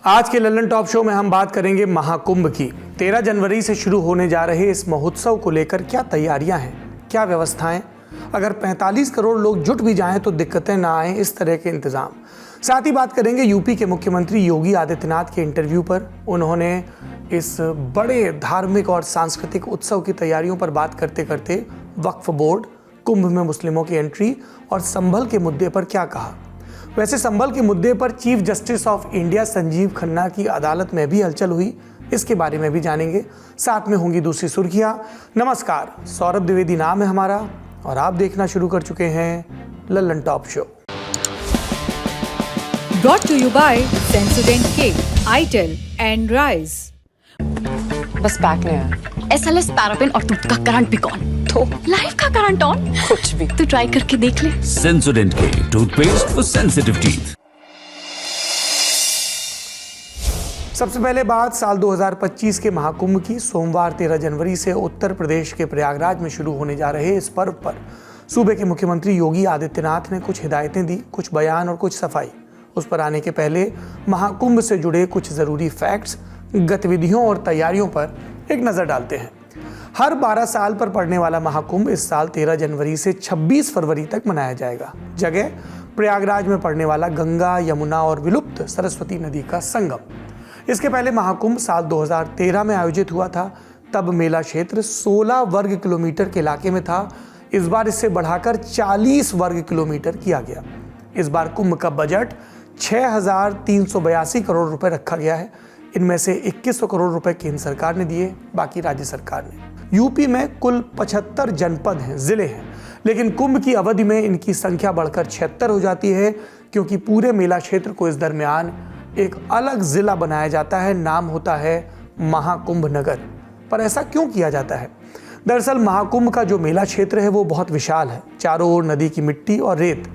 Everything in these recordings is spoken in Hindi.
आज के लल्लन टॉप शो में हम बात करेंगे महाकुंभ की। 13 जनवरी से शुरू होने जा रहे इस महोत्सव को लेकर क्या तैयारियां हैं, क्या व्यवस्थाएं, अगर 45 करोड़ लोग जुट भी जाएं तो दिक्कतें ना आए, इस तरह के इंतजाम। साथ ही बात करेंगे यूपी के मुख्यमंत्री योगी आदित्यनाथ के इंटरव्यू पर। उन्होंने इस बड़े धार्मिक और सांस्कृतिक उत्सव की तैयारियों पर बात करते करते वक्फ बोर्ड, कुंभ में मुस्लिमों की एंट्री और संभल के मुद्दे पर क्या कहा। वैसे संभल के मुद्दे पर chief justice of India Sanjeev Khanna की अदालत में भी हलचल हुई, इसके बारे में भी जानेंगे। साथ में होंगी दूसरी सुर्खियां। नमस्कार, सौरभ द्विवेदी नाम है हमारा और आप देखना शुरू कर चुके हैं Lallan top show. Brought to you by Sensodyne K, itel and Rise। बस पैक नहीं है। SLS पैराफिन और दूध का करंट भी कौन? तो लाइफ का करंट ऑन? कुछ भी। तो ट्राई करके देख ले। Sensodyne K, toothpaste for sensitive teeth. सबसे पहले बात साल 2025 के महाकुंभ की। सोमवार 13 जनवरी से उत्तर प्रदेश के प्रयागराज में शुरू होने जा रहे इस पर्व पर सूबे के मुख्यमंत्री योगी आदित्यनाथ ने कुछ हिदायतें दी, कुछ बयान और कुछ सफाई। उस पर आने के पहले महाकुंभ से जुड़े कुछ ज़रूरी फैक्ट्स, गतिविधियों और तैयारियों पर एक नज़र डालते हैं। हर 12 साल पर पड़ने वाला महाकुंभ इस साल 13 जनवरी से 26 फरवरी तक मनाया जाएगा। जगह प्रयागराज में पड़ने वाला गंगा, यमुना और विलुप्त सरस्वती नदी का संगम। इसके पहले महाकुंभ साल 2013 में आयोजित हुआ था। तब मेला क्षेत्र 16 वर्ग किलोमीटर के इलाके में था। इस बार इसे बढ़ाकर 40 वर्ग किलोमीटर किया गया। इस बार कुंभ का बजट 6,382 करोड़ रुपए रखा गया है। इनमें से 2100 करोड़ रुपए केंद्र सरकार ने दिए, बाकी राज्य सरकार ने। यूपी में कुल 75 जनपद हैं, जिले हैं, लेकिन कुंभ की अवधि में इनकी संख्या बढ़कर 76 हो जाती है, क्योंकि पूरे मेला क्षेत्र को इस दरमियान एक अलग जिला बनाया जाता है। नाम होता है महाकुंभ नगर। पर ऐसा क्यों किया जाता है? दरअसल महाकुंभ का जो मेला क्षेत्र है वो बहुत विशाल है। चारों ओर नदी की मिट्टी और रेत।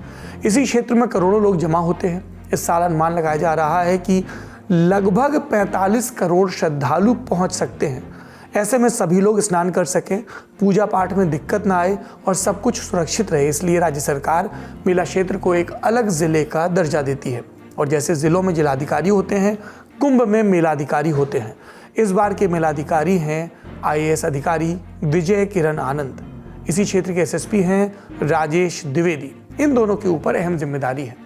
इसी क्षेत्र में करोड़ों लोग जमा होते हैं। इस साल अनुमान लगाया जा रहा है कि लगभग 45 करोड़ श्रद्धालु पहुंच सकते हैं। ऐसे में सभी लोग स्नान कर सकें, पूजा पाठ में दिक्कत ना आए और सब कुछ सुरक्षित रहे, इसलिए राज्य सरकार मेला क्षेत्र को एक अलग जिले का दर्जा देती है। और जैसे जिलों में जिलाधिकारी होते हैं, कुंभ में मेलाधिकारी होते हैं। इस बार के मेलाधिकारी हैं IAS अधिकारी विजय किरण आनंद। इसी क्षेत्र के SSP हैं राजेश द्विवेदी। इन दोनों के ऊपर अहम जिम्मेदारी है।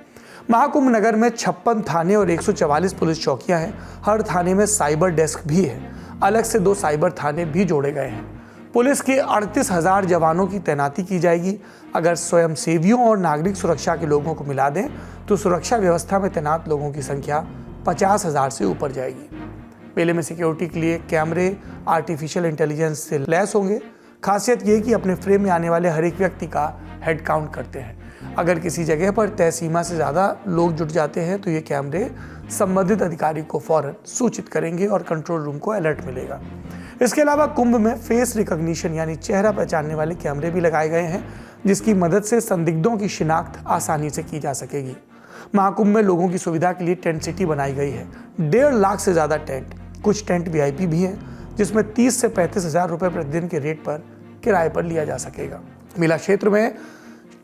महाकुंभ नगर में 56 थाने और 144 पुलिस चौकियां हैं। हर थाने में साइबर डेस्क भी है। अलग से 2 साइबर थाने भी जोड़े गए हैं। पुलिस के 38,000 जवानों की तैनाती की जाएगी। अगर स्वयंसेवियों और नागरिक सुरक्षा के लोगों को मिला दें तो सुरक्षा व्यवस्था में तैनात लोगों की संख्या 50,000 से ऊपर जाएगी। मेले में सिक्योरिटी के लिए कैमरे आर्टिफिशियल इंटेलिजेंस से लैस होंगे। खासियत ये कि अपने फ्रेम में आने वाले हर एक व्यक्ति का हेड काउंट करते हैं। अगर किसी जगह पर तय सीमा से ज़्यादा लोग जुट जाते हैं तो ये कैमरे संबंधित अधिकारी को फौरन सूचित करेंगे और कंट्रोल रूम को अलर्ट मिलेगा। इसके अलावा कुंभ में फेस रिकॉग्निशन यानी चेहरा पहचानने वाले कैमरे भी लगाए गए हैं, जिसकी मदद से संदिग्धों की शिनाख्त आसानी से की जा सकेगी। महाकुंभ में लोगों की सुविधा के लिए टेंट सिटी बनाई गई है। 1.5 लाख से ज़्यादा टेंट। कुछ टेंट VIP भी हैं, जिसमें 30 से 35 हज़ार रुपये प्रतिदिन के रेट पर किराए पर लिया जा सकेगा। मेला क्षेत्र में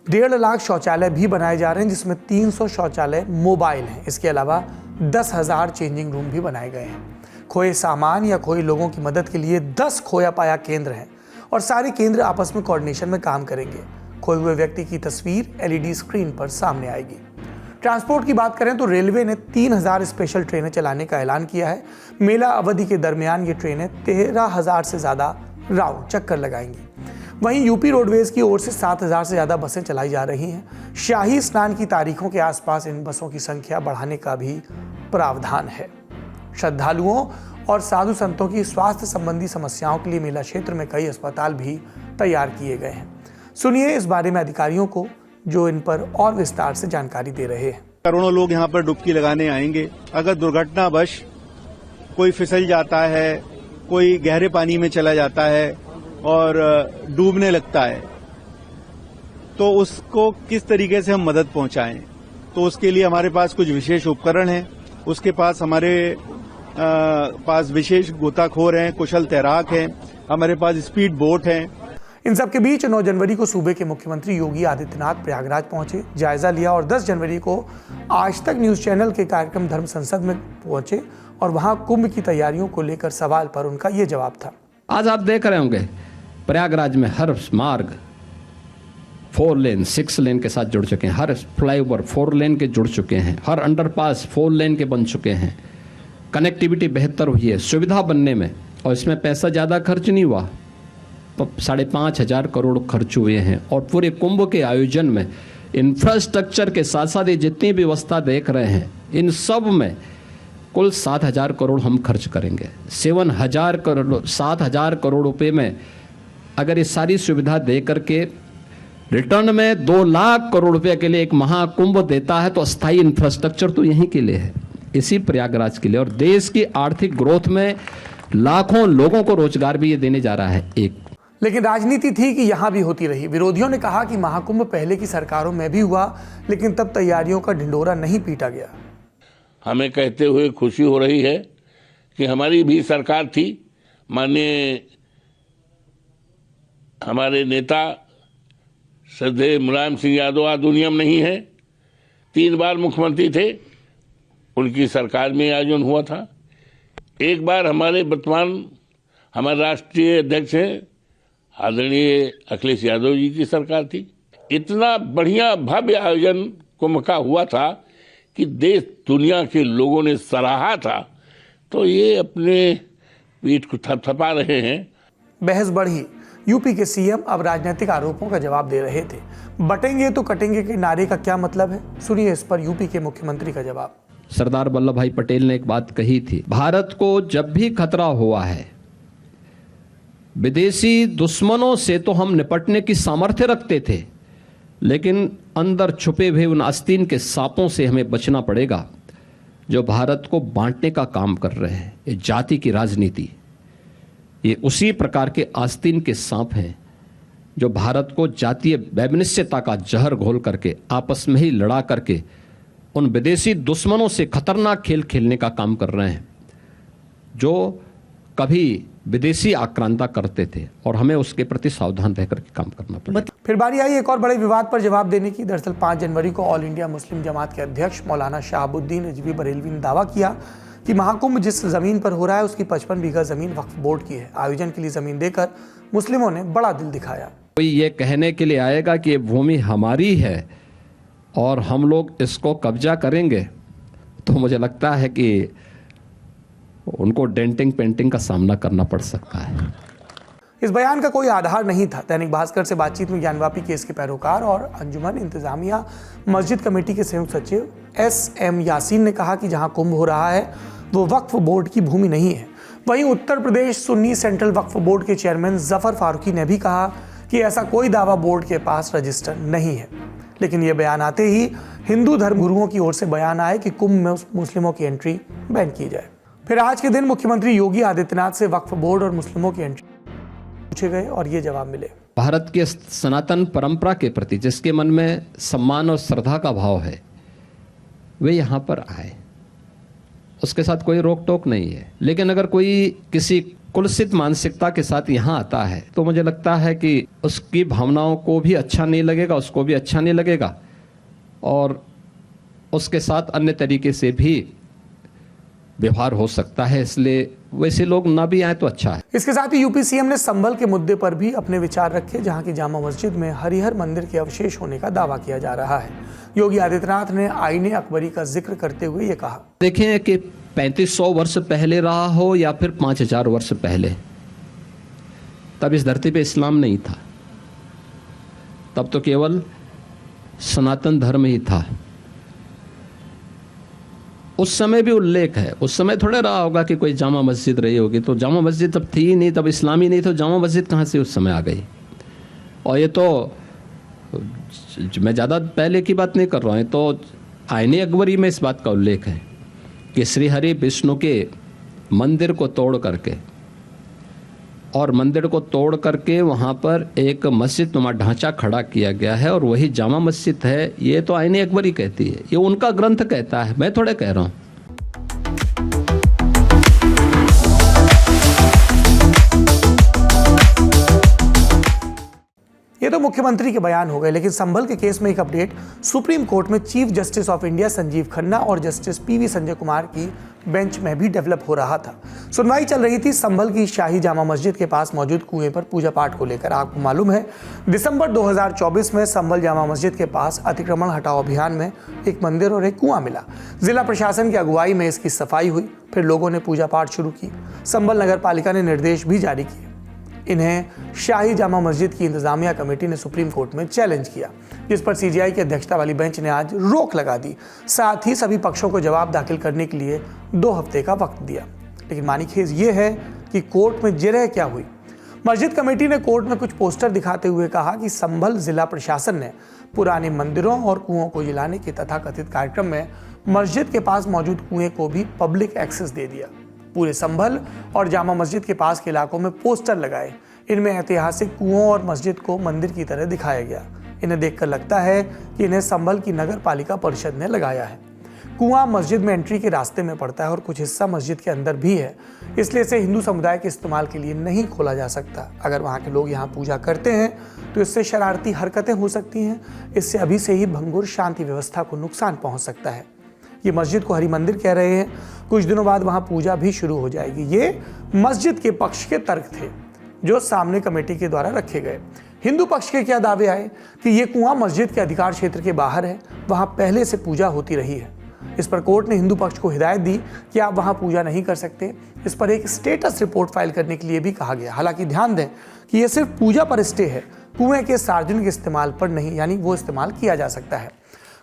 1.5 लाख शौचालय भी बनाए जा रहे हैं, जिसमें 300 शौचालय मोबाइल हैं। इसके अलावा 10,000 चेंजिंग रूम भी बनाए गए हैं। खोए सामान या खोए लोगों की मदद के लिए 10 खोया पाया केंद्र हैं और सारे केंद्र आपस में कोऑर्डिनेशन में काम करेंगे। खोए हुए व्यक्ति की तस्वीर LED स्क्रीन पर सामने आएगी। ट्रांसपोर्ट की बात करें तो रेलवे ने 3,000 स्पेशल ट्रेनें चलाने का ऐलान किया है। मेला अवधि के दरमियान ये ट्रेनें 13,000 से ज़्यादा राउंड चक्कर लगाएंगी। वहीं यूपी रोडवेज की ओर से 7,000 से ज़्यादा बसें चलाई जा रही हैं। शाही स्नान की तारीखों के आसपास इन बसों की संख्या बढ़ाने का भी प्रावधान है। श्रद्धालुओं और साधु संतों की स्वास्थ्य संबंधी समस्याओं के लिए मेला क्षेत्र में कई अस्पताल भी तैयार किए गए हैं। सुनिए इस बारे में अधिकारियों को, जो इन पर और विस्तार से जानकारी दे रहे हैं। करोड़ों लोग यहाँ पर डुबकी लगाने आएंगे। अगर दुर्घटनावश कोई फिसल जाता है, कोई गहरे पानी में चला जाता है और डूबने लगता है, तो उसको किस तरीके से हम मदद पहुंचाएं, तो उसके लिए हमारे पास कुछ विशेष उपकरण हैं। उसके पास हमारे पास विशेष गोताखोर हैं, कुशल तैराक हैं, हमारे पास स्पीड बोट हैं। इन सबके बीच 9 जनवरी को सूबे के मुख्यमंत्री योगी आदित्यनाथ प्रयागराज पहुंचे, जायजा लिया और 10 जनवरी को आज तक न्यूज चैनल के कार्यक्रम धर्म संसद में पहुंचे और वहां कुंभ की तैयारियों को लेकर सवाल पर उनका ये जवाब था। आज आप देख रहे होंगे प्रयागराज में हर मार्ग 4 लेन 6 लेन के साथ जुड़ चुके हैं, हर फ्लाईओवर 4 लेन के जुड़ चुके हैं, हर अंडरपास 4 लेन के बन चुके हैं, कनेक्टिविटी बेहतर हुई है, सुविधा बनने में, और इसमें पैसा ज़्यादा खर्च नहीं हुआ, 5,500 करोड़ खर्च हुए हैं। और पूरे कुंभ के आयोजन में इंफ्रास्ट्रक्चर के साथ साथ ये जितनी व्यवस्था देख रहे हैं इन सब में कुल 7,000 करोड़ हम खर्च करेंगे। 7,000 करोड़ रुपए में अगर ये सारी सुविधा दे करके रिटर्न में 2 लाख करोड़ रुपए के लिए एक महाकुंभ देता है तो अस्थायी इंफ्रास्ट्रक्चर तो यहीं के लिए है, इसी प्रयागराज के लिए, और देश की आर्थिक ग्रोथ में लाखों लोगों को रोजगार भी ये देने जा रहा है। एक लेकिन राजनीति थी कि यहां भी होती रही। विरोधियों ने कहा कि महाकुंभ पहले की सरकारों में भी हुआ, लेकिन तब तैयारियों का ढिंढोरा नहीं पीटा गया। हमें कहते हुए खुशी हो रही है कि हमारी भी सरकार थी, माननीय हमारे नेता श्रद्धेय मुलायम सिंह यादव आज दुनिया में नहीं है, 3 बार मुख्यमंत्री थे, उनकी सरकार में आयोजन हुआ था। एक बार हमारे राष्ट्रीय अध्यक्ष हैं आदरणीय अखिलेश यादव जी की सरकार थी। इतना बढ़िया भव्य आयोजन कुंभ का हुआ था कि देश दुनिया के लोगों ने सराहा था, तो ये अपने पीठ को थपथपा रहे हैं। बहस बढ़ी। यूपी के सीएम अब राजनीतिक आरोपों का जवाब दे रहे थे। बटेंगे तो कटेंगे के नारे का क्या मतलब है, सुनिए इस पर यूपी के मुख्यमंत्री का जवाब। सरदार वल्लभ भाई पटेल ने एक बात कही थी, भारत को जब भी खतरा हुआ है विदेशी दुश्मनों से तो हम निपटने की सामर्थ्य रखते थे, लेकिन अंदर छुपे हुए उन आस्तीन के सांपों से हमें बचना पड़ेगा जो भारत को बांटने का काम कर रहे हैं। ये जाति की राजनीति, ये उसी प्रकार के आस्तीन के सांप हैं जो भारत को जातीय वैमनस्यता का जहर घोल करके आपस में ही लड़ा करके उन विदेशी दुश्मनों से खतरनाक खेल खेलने का काम कर रहे हैं, जो कभी विदेशी आक्रांता करते थे, और हमें उसके प्रति सावधान रहकर के काम करना पड़ेगा। फिर बारी आई एक और बड़े विवाद पर जवाब देने की। दरअसल 5 जनवरी को ऑल इंडिया मुस्लिम जमात के अध्यक्ष मौलाना शहाबुद्दीन रिजवी बरेलवी ने दावा किया कि महाकुंभ जिस जमीन पर हो रहा है उसकी 55 बीघा जमीन वक्फ बोर्ड की है। आयोजन के लिए जमीन देकर मुस्लिमों ने बड़ा दिल दिखाया। कोई ये कहने के लिए आएगा कि ये भूमि हमारी है और हम लोग इसको कब्जा करेंगे, तो मुझे लगता है कि उनको डेंटिंग पेंटिंग का सामना करना पड़ सकता है। इस बयान का कोई आधार नहीं था। दैनिक भास्कर से बातचीत में ज्ञानवापी केस के पैरोकार और अंजुमन इंतजामिया मस्जिद कमेटी के संयुक्त सचिव SM यासीन ने कहा कि जहां कुंभ हो रहा है वो वक्फ बोर्ड की भूमि नहीं है। वहीं उत्तर प्रदेश सुन्नी सेंट्रल वक्फ बोर्ड के चेयरमैन जफर फारूकी ने भी कहा कि ऐसा कोई दावा बोर्ड के पास रजिस्टर नहीं है। लेकिन ये बयान आते ही हिंदू धर्म गुरुओं की ओर से बयान आए कि कुंभ में मुस्लिमों की एंट्री बैन की जाए। फिर आज के दिन मुख्यमंत्री योगी आदित्यनाथ से वक्फ बोर्ड और मुस्लिमों की एंट्री पूछे गए और ये जवाब मिले। भारत के सनातन परंपरा के प्रति जिसके मन में सम्मान और श्रद्धा का भाव है वे यहाँ पर आए, उसके साथ कोई रोक टोक नहीं है। लेकिन अगर कोई किसी कुलसित मानसिकता के साथ यहाँ आता है तो मुझे लगता है कि उसकी भावनाओं को भी अच्छा नहीं लगेगा, उसको भी अच्छा नहीं लगेगा, और उसके साथ अन्य तरीके से भी व्यवहार हो सकता है। इसलिए वैसे लोग ना भी आए तो अच्छा है। इसके साथ ही यूपी सीएम ने संभल के मुद्दे पर भी अपने विचार रखे, जहां की जामा मस्जिद में हरिहर मंदिर के अवशेष होने का दावा किया जा रहा है। योगी आदित्यनाथ ने आईने अकबरी का जिक्र करते हुए ये कहा, देखें कि 3500 वर्ष पहले रहा हो या फिर 5000 वर्ष पहले, तब इस धरती पे इस्लाम नहीं था, तब तो केवल सनातन धर्म ही था। उस समय भी उल्लेख है, उस समय थोड़े रहा होगा कि कोई जामा मस्जिद रही होगी, तो जामा मस्जिद तब थी ही नहीं, तब इस्लाम ही नहीं, तो जामा मस्जिद कहाँ से उस समय आ गई। और ये तो मैं ज़्यादा पहले की बात नहीं कर रहा हूँ, तो आईने अकबरी में इस बात का उल्लेख है कि श्रीहरि विष्णु के मंदिर को तोड़ करके और मंदिर को तोड़ करके वहाँ पर एक मस्जिद नुमा ढांचा खड़ा किया गया है और वही जामा मस्जिद है। ये तो आईने अकबरी कहती है, ये उनका ग्रंथ कहता है, मैं थोड़े कह रहा हूँ। तो मुख्यमंत्री के बयान हो गए, लेकिन संभल के केस में एक अपडेट। सुप्रीम कोर्ट में chief justice of India Sanjeev Khanna और जस्टिस पीवी संजय कुमार की बेंच में भी डेवलप हो रहा था। सुनवाई चल रही थी संभल की शाही जामा मस्जिद के पास मौजूद कुएं पर पूजा पाठ को लेकर। आपको मालूम है, दिसंबर 2024 में संभल जामा मस्जिद के पास अतिक्रमण हटाओ अभियान में एक मंदिर और एक कुआं मिला। जिला प्रशासन की अगुवाई में इसकी सफाई हुई, फिर लोगों ने पूजा पाठ शुरू की। संभल नगर पालिका ने निर्देश भी जारी किए। इन्हें शाही जामा मस्जिद की इंतजामिया कमेटी ने सुप्रीम कोर्ट में चैलेंज किया, जिस पर सीजीआई की अध्यक्षता वाली बेंच ने आज रोक लगा दी। साथ ही सभी पक्षों को जवाब दाखिल करने के लिए 2 हफ्ते का वक्त दिया। लेकिन मानीखेज ये है कि कोर्ट में जिरह क्या हुई। मस्जिद कमेटी ने कोर्ट में कुछ पोस्टर दिखाते हुए कहा कि संभल जिला प्रशासन ने पुराने मंदिरों और कुओं को जलाने के तथाकथित कार्यक्रम में मस्जिद के पास मौजूद कुएं को भी पब्लिक एक्सेस दे दिया। पूरे संभल और जामा मस्जिद के पास के इलाकों में पोस्टर लगाए। इनमें ऐतिहासिक कुओं और मस्जिद को मंदिर की तरह दिखाया गया। इन्हें देखकर लगता है कि इन्हें संभल की नगर पालिका परिषद ने लगाया है। कुआं मस्जिद में एंट्री के रास्ते में पड़ता है और कुछ हिस्सा मस्जिद के अंदर भी है, इसलिए इसे हिंदू समुदाय के इस्तेमाल के लिए नहीं खोला जा सकता। अगर वहाँ के लोग यहाँ पूजा करते हैं तो इससे शरारती हरकतें हो सकती हैं। इससे अभी से ही भंगुर शांति व्यवस्था को नुकसान पहुँच सकता है। ये मस्जिद को हरि मंदिर कह रहे हैं। कुछ दिनों बाद वहाँ पूजा भी शुरू हो जाएगी। ये मस्जिद के पक्ष के तर्क थे जो सामने कमेटी के द्वारा रखे गए। हिंदू पक्ष के क्या दावे आए कि ये कुआं मस्जिद के अधिकार क्षेत्र के बाहर है, वहां पहले से पूजा होती रही है। इस पर कोर्ट ने हिंदू पक्ष को हिदायत दी कि आप वहां पूजा नहीं कर सकते। इस पर एक स्टेटस रिपोर्ट फाइल करने के लिए भी कहा गया। हालांकि ध्यान दें कि यह सिर्फ पूजा पर स्टे है, कुएं के सार्वजनिक इस्तेमाल पर नहीं, यानी वो इस्तेमाल किया जा सकता है।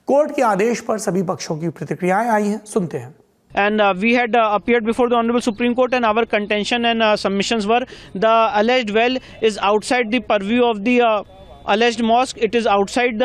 कोर्ट के आदेश पर सभी पक्षों की प्रतिक्रियाएं आई हैं, सुनते हैं। And we had appeared before the Honorable Supreme Court, and our contention and submissions were the alleged well is outside the purview of the alleged mosque. It is outside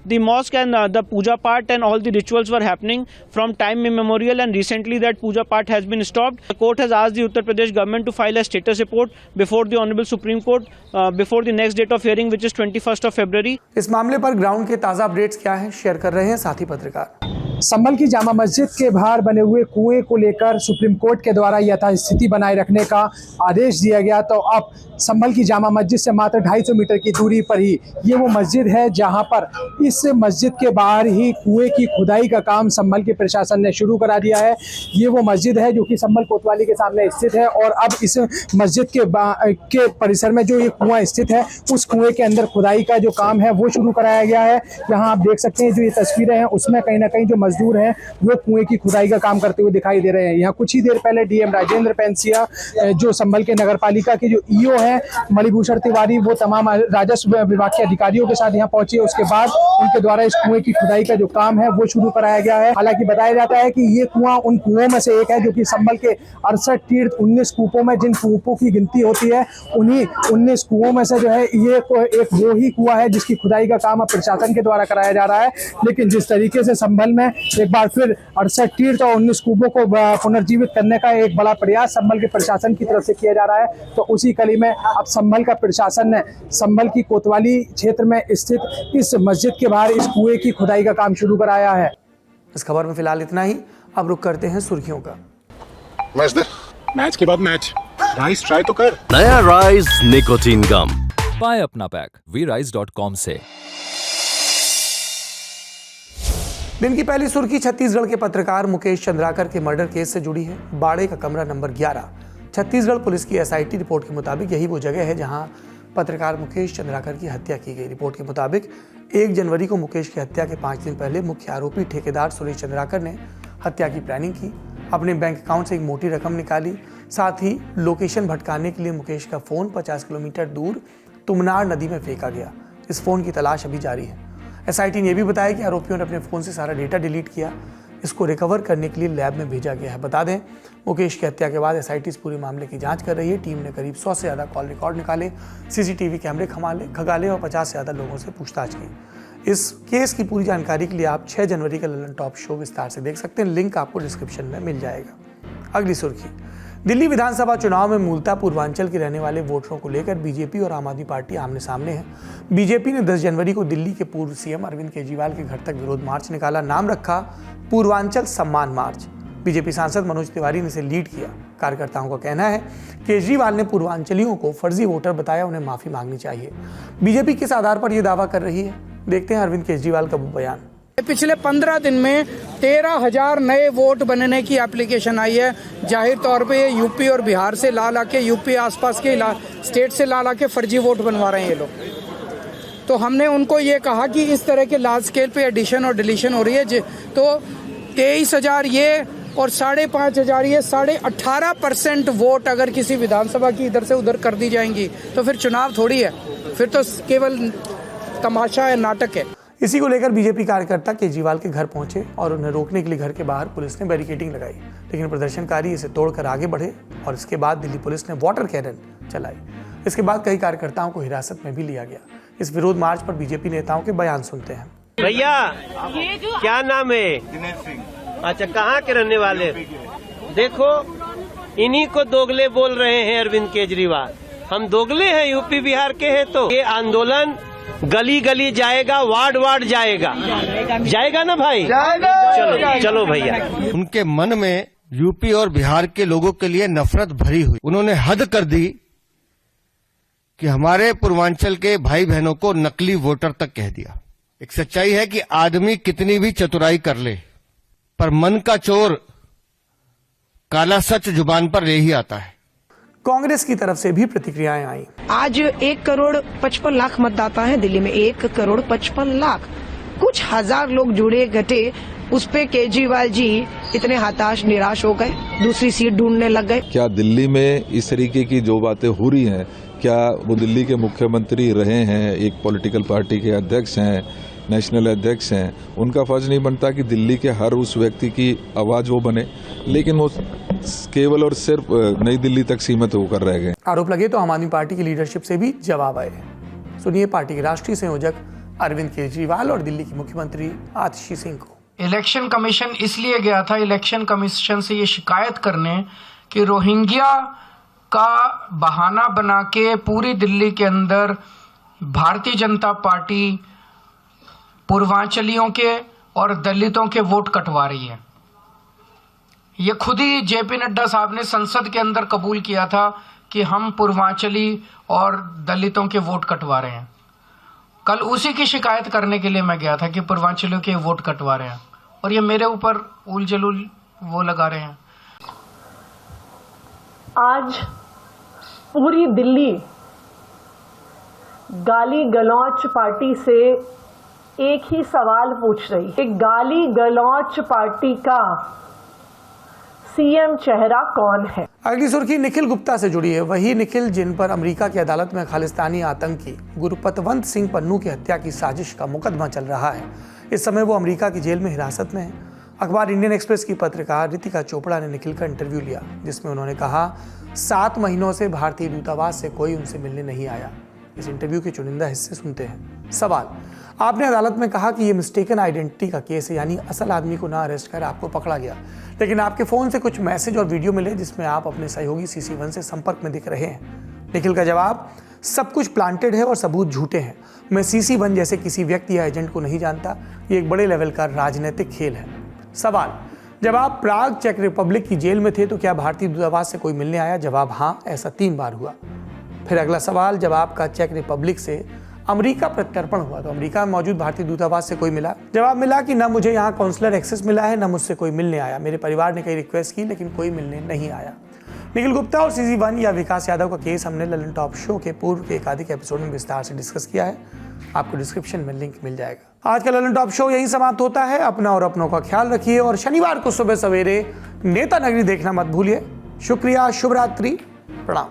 the mosque, and the puja part and all the rituals were happening from time immemorial, and recently that puja part has been stopped. The court has asked the Uttar Pradesh government to file a status report before the Honorable Supreme Court before the next date of hearing, which is 21st of February. इस मामले पर ग्राउंड के ताज़ा अपडेट्स क्या हैं, शेयर कर रहे हैं साथी पत्रकार। संभल की जामा मस्जिद के बाहर बने हुए कुएं को लेकर सुप्रीम कोर्ट के द्वारा यथास्थिति बनाए रखने का आदेश दिया गया। तो अब संभल की जामा मस्जिद से मात्र 250 मीटर की दूरी पर ही ये वो मस्जिद है जहां पर इस मस्जिद के बाहर ही कुएं की खुदाई का काम संभल के प्रशासन ने शुरू करा दिया है। ये वो मस्जिद है जो कि संभल कोतवाली के सामने स्थित है, और अब इस मस्जिद के परिसर में जो ये कुआं स्थित है, उस कुएं के अंदर खुदाई का जो काम है वो शुरू कराया गया है। यहाँ आप देख सकते हैं जो ये तस्वीरें हैं उसमें कहीं ना कहीं जो मजदूर हैं वो कुएं की खुदाई का काम करते हुए दिखाई दे रहे हैं। यहाँ कुछ ही देर पहले डीएम राजेंद्र पेंसिया, जो संभल के नगर पालिका के जो ईओ हैं मणिभूषण तिवारी, वो तमाम राजस्व विभाग के अधिकारियों के साथ यहाँ पहुंचे। उसके बाद उनके द्वारा इस कुएं की खुदाई का जो काम है वो शुरू कराया गया है। हालांकि बताया जाता है कि ये कुआं उन कुओं में से एक है जो कि संभल के 68 तीर्थ 19 कूपों में, जिन कूपों की गिनती होती है, उन्हीं 19 कुओं में से जो है ये एक वो ही कुआं है जिसकी खुदाई का काम अब प्रशासन के द्वारा कराया जा रहा है। लेकिन जिस तरीके से संभल में एक बार फिर 68 तीर्थ और 19 कूपों को पुनर्जीवित करने का एक बड़ा प्रयास संभल के प्रशासन की तरफ से किया जा रहा है, तो उसी कड़ी में अब संभल का प्रशासन ने संभल की कोतवाली क्षेत्र में स्थित इस मस्जिद के बाहर इस कुएं की खुदाई का काम शुरू कराया है। इस खबर में फिलहाल इतना ही। अब रुक करते हैं सुर्खियों का। मैच के बाद मैच, राइस ट्राई तो कर। नया राइस निकोटीन गम, पाए अपना पैक vrise.com से। दिन की पहली सुर्खी छत्तीसगढ़ के पत्रकार मुकेश चंद्राकर के मर्डर केस से जुड़ी है। बाड़े का कमरा नंबर 11। छत्तीसगढ़ पुलिस की एसआईटी रिपोर्ट के मुताबिक यही वो जगह है जहां पत्रकार मुकेश चंद्राकर की हत्या की गई। रिपोर्ट के मुताबिक 1 जनवरी को मुकेश की हत्या के 5 दिन पहले मुख्य आरोपी ठेकेदार सुरेश चंद्राकर ने हत्या की प्लानिंग की। अपने बैंक अकाउंट से एक मोटी रकम निकाली। साथ ही लोकेशन भटकाने के लिए मुकेश का फ़ोन 50 किलोमीटर दूर तुमनार नदी में फेंका गया। इस फ़ोन की तलाश अभी जारी है। एसआईटी ने यह भी बताया कि आरोपियों ने अपने फ़ोन से सारा डेटा डिलीट किया। इसको रिकवर करने के लिए लैब में भेजा गया है। बता दें, मुकेश की हत्या के बाद एसआईटी इस पूरे मामले की जांच कर रही है। टीम ने करीब 100 से ज़्यादा कॉल रिकॉर्ड निकाले, सीसीटीवी कैमरे खंगाले और 50 से ज़्यादा लोगों से पूछताछ की। इस केस की पूरी जानकारी के लिए आप 6 जनवरी का ललन टॉप शो विस्तार से देख सकते हैं। लिंक आपको डिस्क्रिप्शन में मिल जाएगा। अगली सुर्खी, दिल्ली विधानसभा चुनाव में मूलतः पूर्वांचल के रहने वाले वोटरों को लेकर बीजेपी और आम आदमी पार्टी आमने सामने है। बीजेपी ने 10 जनवरी को दिल्ली के पूर्व सीएम अरविंद केजरीवाल के घर तक विरोध मार्च निकाला। नाम रखा पूर्वांचल सम्मान मार्च। बीजेपी सांसद मनोज तिवारी ने इसे लीड किया। कार्यकर्ताओं का कहना है केजरीवाल ने पूर्वांचलियों को फर्जी वोटर बताया, उन्हें माफी मांगनी चाहिए। बीजेपी किस आधार पर यह दावा कर रही है, देखते हैं अरविंद केजरीवाल का वो बयान। पिछले 15 दिन में 13,000 नए वोट बनने की एप्लीकेशन आई है। जाहिर तौर पे ये यूपी और बिहार से ला के यूपी आसपास के स्टेट से ला के फर्जी वोट बनवा रहे हैं ये लोग। तो हमने उनको ये कहा कि इस तरह के लार्ज स्केल पे एडिशन और डिलीशन हो रही है तो 23,000 ये और 5,500 ये 18.5% वोट अगर किसी विधानसभा की इधर से उधर कर दी जाएंगी तो फिर चुनाव थोड़ी है, फिर तो केवल तमाशा है, नाटक है। इसी को लेकर बीजेपी कार्यकर्ता केजरीवाल के घर पहुंचे और उन्हें रोकने के लिए घर के बाहर पुलिस ने बैरिकेडिंग लगाई, लेकिन प्रदर्शनकारी इसे तोड़कर आगे बढ़े और इसके बाद दिल्ली पुलिस ने वाटर कैनन चलाई। इसके बाद कई कार्यकर्ताओं को हिरासत में भी लिया गया। इस विरोध मार्च पर बीजेपी नेताओं के बयान सुनते हैं। भैया क्या नाम है? दिनेश सिंह। अच्छा, कहाँ के रहने वाले? देखो इन्हीं को दोगले बोल रहे हैं अरविंद केजरीवाल। हम दोगले हैं, यूपी बिहार के हैं। तो ये आंदोलन गली गली जाएगा, वार्ड वार्ड जाएगा ना भाई? चलो चलो भैया। उनके मन में यूपी और बिहार के लोगों के लिए नफरत भरी हुई। उन्होंने हद कर दी कि हमारे पूर्वांचल के भाई बहनों को नकली वोटर तक कह दिया। एक सच्चाई है कि आदमी कितनी भी चतुराई कर ले पर मन का चोर काला सच जुबान पर ले ही आता है। कांग्रेस की तरफ से भी प्रतिक्रियाएं आई। आज 1,55,00,000 मतदाता है दिल्ली में, 1,55,00,000। कुछ हजार लोग जुड़े घटे, उस पे केजरीवाल जी इतने हताश निराश हो गए, दूसरी सीट ढूंढने लग गए। क्या दिल्ली में इस तरीके की जो बातें हो रही हैं, क्या वो दिल्ली के मुख्यमंत्री रहे हैं, एक पॉलिटिकल पार्टी के अध्यक्ष हैं, नेशनल अध्यक्ष हैं, उनका फर्ज नहीं बनता कि दिल्ली के हर उस व्यक्ति की आवाज वो बने, लेकिन वो केवल और सिर्फ नई दिल्ली तक सीमित होकर रह गए। आरोप लगे तो आम आदमी पार्टी की लीडरशिप से भी जवाब आए। सुनिए पार्टी के राष्ट्रीय संयोजक अरविंद केजरीवाल और दिल्ली की मुख्यमंत्री आतिशी सिंह को। इलेक्शन कमीशन इसलिए गया था इलेक्शन कमीशन से ये शिकायत करने कि रोहिंग्या का बहाना बना के पूरी दिल्ली के अंदर भारतीय जनता पार्टी पूर्वांचलियों के और दलितों के वोट कटवा रही है। ये खुद ही जेपी नड्डा साहब ने संसद के अंदर कबूल किया था कि हम पूर्वांचली और दलितों के वोट कटवा रहे हैं। कल उसी की शिकायत करने के लिए मैं गया था कि पूर्वांचलियों के वोट कटवा रहे हैं और ये मेरे ऊपर उल जलूल वो लगा रहे हैं। आज पूरी दिल्ली गाली गलौच पार्टी से एक ही सवाल पूछ रही है, गाली गलौच पार्टी का सीएम चेहरा कौन है? अगली सुर्खी निखिल गुप्ता से जुड़ी है। वही निखिल जिन पर अमेरिका की अदालत में खालिस्तानी आतंकी गुरपतवंत सिंह पन्नू की हत्या की साजिश का मुकदमा चल रहा है। इस समय वो अमेरिका की जेल में हिरासत में है। अखबार इंडियन एक्सप्रेस की पत्रकार रितिका चोपड़ा ने निखिल का इंटरव्यू लिया, जिसमें उन्होंने कहा 7 महीनों से भारतीय दूतावास से कोई उनसे मिलने नहीं आया। इस इंटरव्यू के चुनिंदा हिस्से सुनते हैं। सवाल, आपने अदालत में कहा कि ये मिस्टेकन आइडेंटिटी का केस है, यानी असल आदमी को ना अरेस्ट कर आपको पकड़ा गया, लेकिन आपके फ़ोन से कुछ मैसेज और वीडियो मिले जिसमें आप अपने सहयोगी CC1 से संपर्क में दिख रहे हैं। निखिल का जवाब, सब कुछ प्लांटेड है और सबूत झूठे हैं। मैं CC1 जैसे किसी व्यक्ति या एजेंट को नहीं जानता। ये एक बड़े लेवल का राजनीतिक खेल है। सवाल, जब आप प्राग चेक रिपब्लिक की जेल में थे तो क्या भारतीय दूतावास से कोई मिलने आया? जवाब, हाँ, ऐसा 3 बार हुआ। फिर अगला सवाल, जब आपका चेक रिपब्लिक से अमेरिका प्रत्यर्पण हुआ तो अमेरिका में मौजूद भारतीय दूतावास से कोई मिला? जवाब मिला कि ना मुझे यहाँ काउंसलर एक्सेस मिला है, ना मुझसे कोई मिलने आया। मेरे परिवार ने कई रिक्वेस्ट की लेकिन कोई मिलने नहीं आया। निखिल गुप्ता और CC1 या विकास यादव का केस हमने ललन टॉप शो के पूर्व के एकाधिक एपिसोड में विस्तार से डिस्कस किया है। आपको डिस्क्रिप्शन में लिंक मिल जाएगा। आज का ललन टॉप शो यहीं समाप्त होता है। अपना और अपनों का ख्याल रखिए और शनिवार को सुबह सवेरे नेता नगरी देखना मत भूलिए। शुक्रिया, शुभ रात्रि, प्रणाम।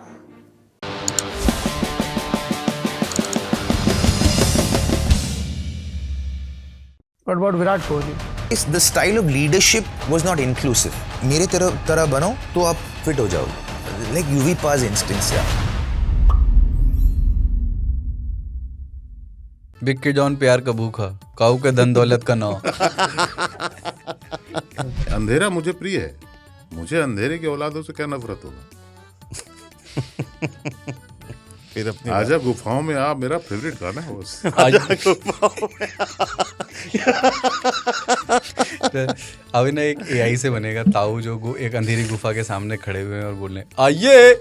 What about Virat Kohli? The style of leadership was not inclusive. मेरे तरह बनो तो आप फिट हो जाओ. Like UV Pa's instincts, yeah. Vicky John प्यार का भूखा, काऊ के धन दौलत का नाव। अंधेरा मुझे प्रिय है। मुझे अंधेरे की औलादों से क्या नफरत होगा? आजा गुफाओं में आप मेरा फेवरेट गाना है। आजा गुफाओं में तो अभी ना एक AI से बनेगा ताऊ जो एक अंधेरी गुफा के सामने खड़े हुए हैं और बोल रहे हैं आइए।